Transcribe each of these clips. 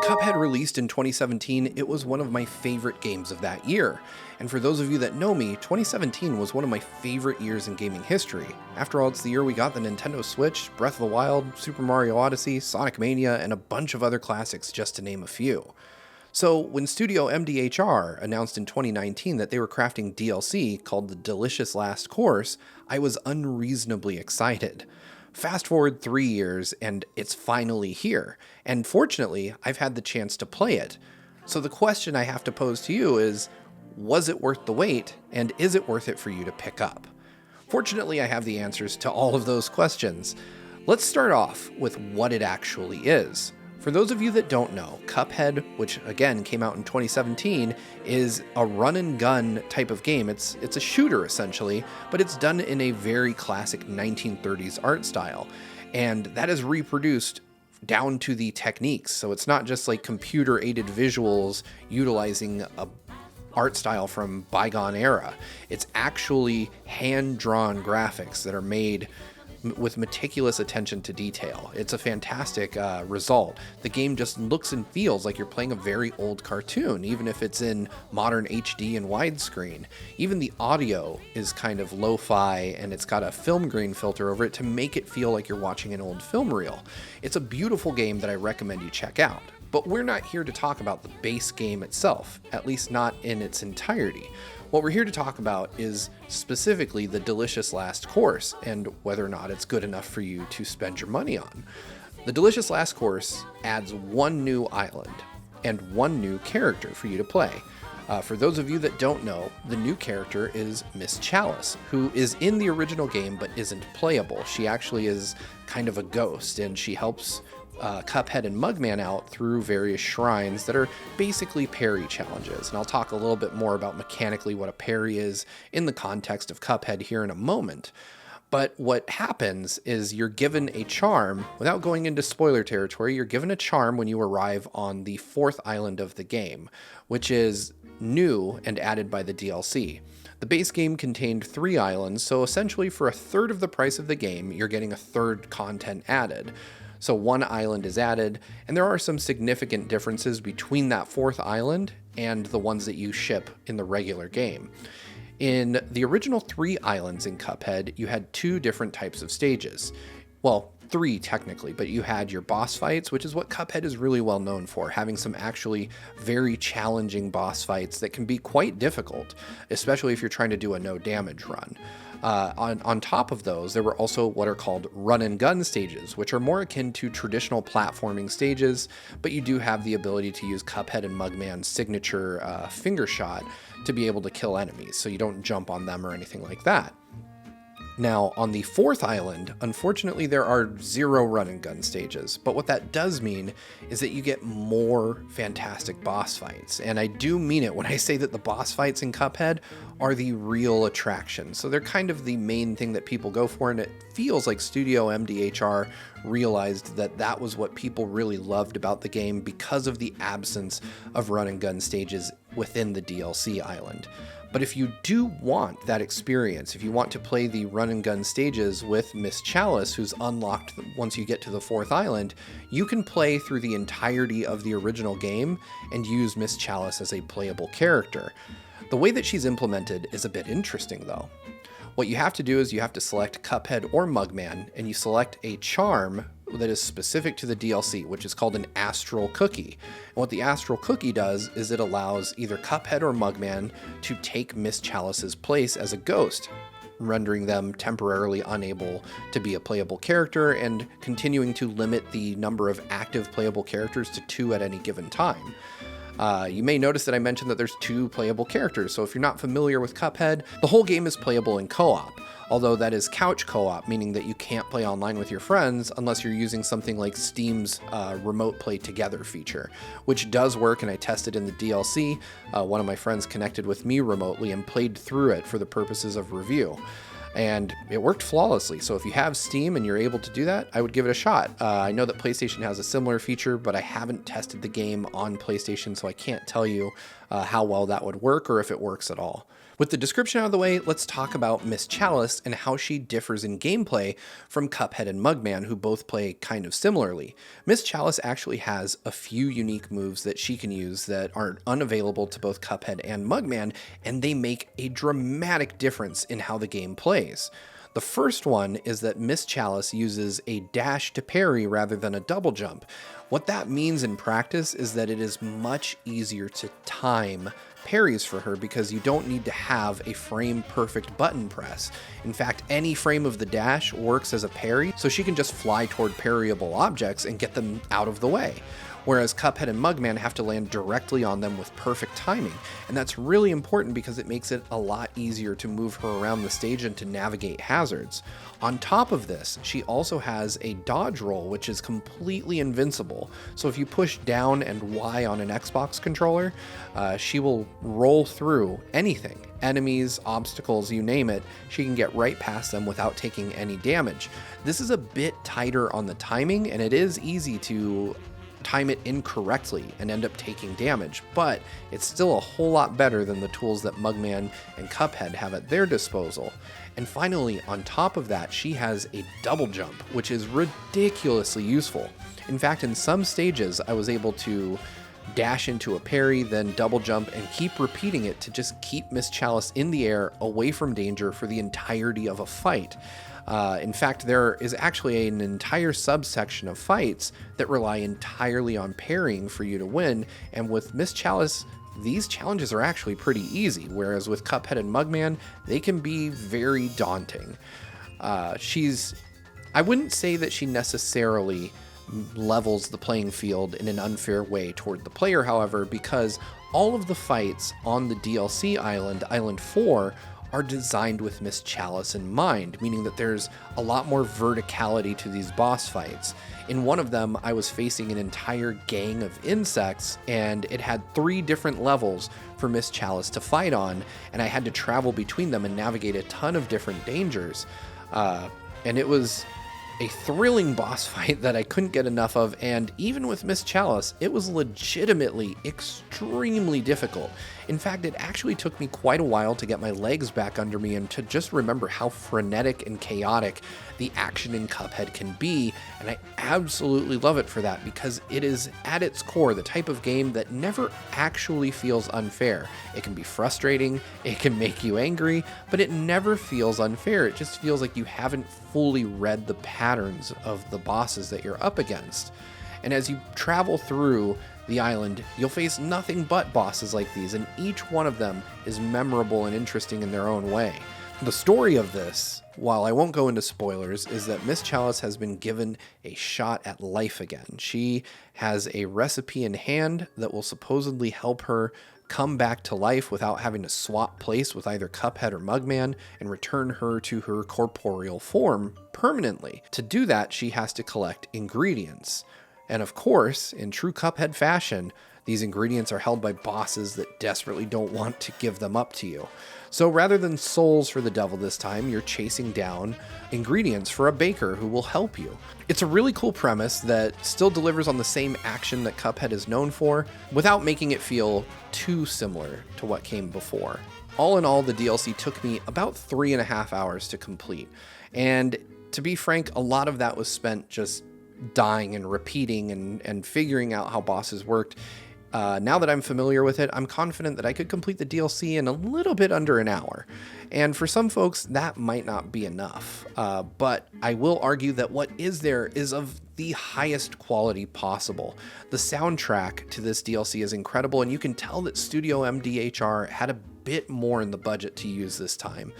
When Cuphead released in 2017, it was one of my favorite games of that year. And for those of you that know me, 2017 was one of my favorite years in gaming history. After all, it's the year we got the Nintendo Switch, Breath of the Wild, Super Mario Odyssey, Sonic Mania, and a bunch of other classics, just to name a few. So when Studio MDHR announced in 2019 that they were crafting DLC called The Delicious Last Course, I was unreasonably excited. Fast forward 3 years, and it's finally here. And fortunately, I've had the chance to play it. So the question I have to pose to you is, was it worth the wait, and is it worth it for you to pick up? Fortunately, I have the answers to all of those questions. Let's start off with what it actually is. For those of you that don't know, Cuphead, which again came out in 2017, is a run and gun type of game. It's a shooter essentially, but it's done in a very classic 1930s art style. And that is reproduced down to the techniques. So it's not just like computer aided visuals utilizing a art style from bygone era. It's actually hand-drawn graphics that are made with meticulous attention to detail. It's a fantastic result. The game just looks and feels like you're playing a very old cartoon, even if it's in modern HD and widescreen. Even the audio is kind of lo-fi, and it's got a film grain filter over it to make it feel like you're watching an old film reel. It's a beautiful game that I recommend you check out. But we're not here to talk about the base game itself, at least not in its entirety. What we're here to talk about is specifically the Delicious Last Course and whether or not it's good enough for you to spend your money on. The Delicious Last Course adds one new island and one new character for you to play. For those of you that don't know, the new character is Miss Chalice, who is in the original game but isn't playable. She actually is kind of a ghost, and she helps Cuphead and Mugman out through various shrines that are basically parry challenges. And I'll talk a little bit more about mechanically what a parry is in the context of Cuphead here in a moment. But what happens is you're given a charm, without going into spoiler territory, you're given a charm when you arrive on the fourth island of the game, which is new and added by the DLC. The base game contained 3 islands, so essentially for a third of the price of the game, you're getting a third content added. So 1 island is added, and there are some significant differences between that 4th island and the ones that you ship in the regular game. In the original 3 islands in Cuphead, you had 2 different types of stages. Well, 3 technically, but you had your boss fights, which is what Cuphead is really well known for, having some actually very challenging boss fights that can be quite difficult, especially if you're trying to do a no damage run. On top of those, there were also what are called run and gun stages, which are more akin to traditional platforming stages, but you do have the ability to use Cuphead and Mugman's signature finger shot to be able to kill enemies, so you don't jump on them or anything like that. Now, on the 4th island, unfortunately there are 0 run and gun stages, but what that does mean is that you get more fantastic boss fights. And I do mean it when I say that the boss fights in Cuphead are the real attraction. So they're kind of the main thing that people go for, and it feels like Studio MDHR realized that that was what people really loved about the game because of the absence of run and gun stages within the DLC island. But if you do want that experience, if you want to play the run and gun stages with Miss Chalice, who's unlocked once you get to the 4th island, you can play through the entirety of the original game and use Miss Chalice as a playable character. The way that she's implemented is a bit interesting though. What you have to do is you have to select Cuphead or Mugman, and you select a charm that is specific to the DLC, which is called an Astral Cookie. And what the Astral Cookie does is it allows either Cuphead or Mugman to take Miss Chalice's place as a ghost, rendering them temporarily unable to be a playable character and continuing to limit the number of active playable characters to 2 at any given time. You may notice that I mentioned that there's 2 playable characters, so if you're not familiar with Cuphead, the whole game is playable in co-op, although that is couch co-op, meaning that you can't play online with your friends unless you're using something like Steam's Remote Play Together feature, which does work, and I tested in the DLC. One of my friends connected with me remotely and played through it for the purposes of review. And it worked flawlessly. So if you have Steam and you're able to do that, I would give it a shot. I know that PlayStation has a similar feature, but I haven't tested the game on PlayStation, so I can't tell you how well that would work or if it works at all. With the description out of the way, let's talk about Miss Chalice and how she differs in gameplay from Cuphead and Mugman, who both play kind of similarly. Miss Chalice actually has a few unique moves that she can use that are unavailable to both Cuphead and Mugman, and they make a dramatic difference in how the game plays. The first one is that Miss Chalice uses a dash to parry rather than a double jump. What that means in practice is that it is much easier to time parries for her because you don't need to have a frame perfect button press. In fact, any frame of the dash works as a parry, so she can just fly toward parryable objects and get them out of the way. Whereas Cuphead and Mugman have to land directly on them with perfect timing, and that's really important because it makes it a lot easier to move her around the stage and to navigate hazards. On top of this, she also has a dodge roll, which is completely invincible. So if you push down and Y on an Xbox controller, she will roll through anything. Enemies, obstacles, you name it, she can get right past them without taking any damage. This is a bit tighter on the timing, and it is easy to time it incorrectly and end up taking damage, but it's still a whole lot better than the tools that Mugman and Cuphead have at their disposal. And finally, on top of that, she has a double jump, which is ridiculously useful. In fact, in some stages, I was able to dash into a parry, then double jump, and keep repeating it to just keep Miss Chalice in the air away from danger for the entirety of a fight. In fact, there is actually an entire subsection of fights that rely entirely on parrying for you to win, and with Miss Chalice, these challenges are actually pretty easy, whereas with Cuphead and Mugman, they can be very daunting. I wouldn't say that she necessarily levels the playing field in an unfair way toward the player, however, because all of the fights on the DLC island, Island 4, are designed with Miss Chalice in mind, meaning that there's a lot more verticality to these boss fights. In one of them, I was facing an entire gang of insects, and it had 3 different levels for Miss Chalice to fight on, and I had to travel between them and navigate a ton of different dangers. And it was a thrilling boss fight that I couldn't get enough of, and even with Miss Chalice, it was legitimately extremely difficult. In fact, it actually took me quite a while to get my legs back under me and to just remember how frenetic and chaotic the action in Cuphead can be, and I absolutely love it for that because it is at its core the type of game that never actually feels unfair. It can be frustrating, it can make you angry, but it never feels unfair. It just feels like you haven't fully read the patterns of the bosses that you're up against. And as you travel through the island, you'll face nothing but bosses like these, and each one of them is memorable and interesting in their own way. The story of this, while I won't go into spoilers, is that Miss Chalice has been given a shot at life again. She has a recipe in hand that will supposedly help her come back to life without having to swap place with either Cuphead or Mugman and return her to her corporeal form permanently. To do that, she has to collect ingredients. And of course, in true Cuphead fashion, these ingredients are held by bosses that desperately don't want to give them up to you. So rather than souls for the devil this time, you're chasing down ingredients for a baker who will help you. It's a really cool premise that still delivers on the same action that Cuphead is known for, without making it feel too similar to what came before. All in all, the DLC took me about 3.5 hours to complete. And to be frank, a lot of that was spent just dying and repeating and figuring out how bosses worked. Now that I'm familiar with it, I'm confident that I could complete the DLC in a little bit under an hour. And for some folks, that might not be enough. But I will argue that what is there is of the highest quality possible. The soundtrack to this DLC is incredible, and you can tell that Studio MDHR had a bit more in the budget to use this time,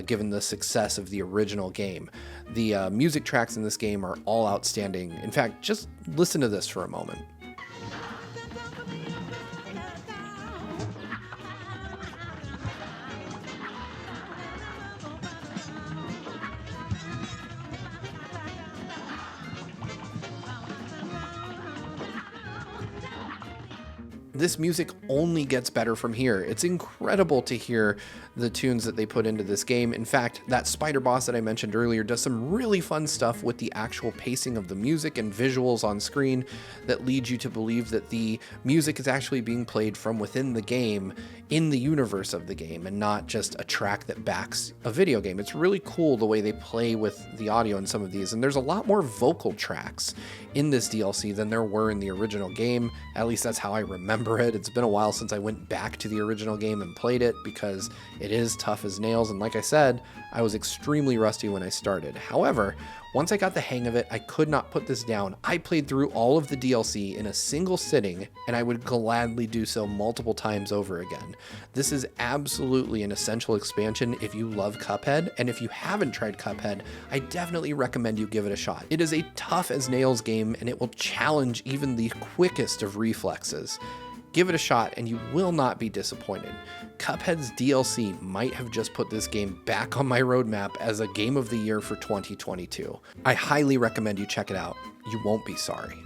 given the success of the original game. The music tracks in this game are all outstanding. In fact, just listen to this for a moment. This music only gets better from here. It's incredible to hear the tunes that they put into this game. In fact, that spider boss that I mentioned earlier does some really fun stuff with the actual pacing of the music and visuals on screen that lead you to believe that the music is actually being played from within the game, in the universe of the game, and not just a track that backs a video game. It's really cool the way they play with the audio in some of these, and there's a lot more vocal tracks in this DLC than there were in the original game. At least that's how I remember it. It's been a while since I went back to the original game and played it because it is tough as nails, and like I said, I was extremely rusty when I started. However, once I got the hang of it, I could not put this down. I played through all of the DLC in a single sitting, and I would gladly do so multiple times over again. This is absolutely an essential expansion if you love Cuphead, and if you haven't tried Cuphead, I definitely recommend you give it a shot. It is a tough as nails game, and it will challenge even the quickest of reflexes. Give it a shot and you will not be disappointed. Cuphead's DLC might have just put this game back on my roadmap as a game of the year for 2022. I highly recommend you check it out. You won't be sorry.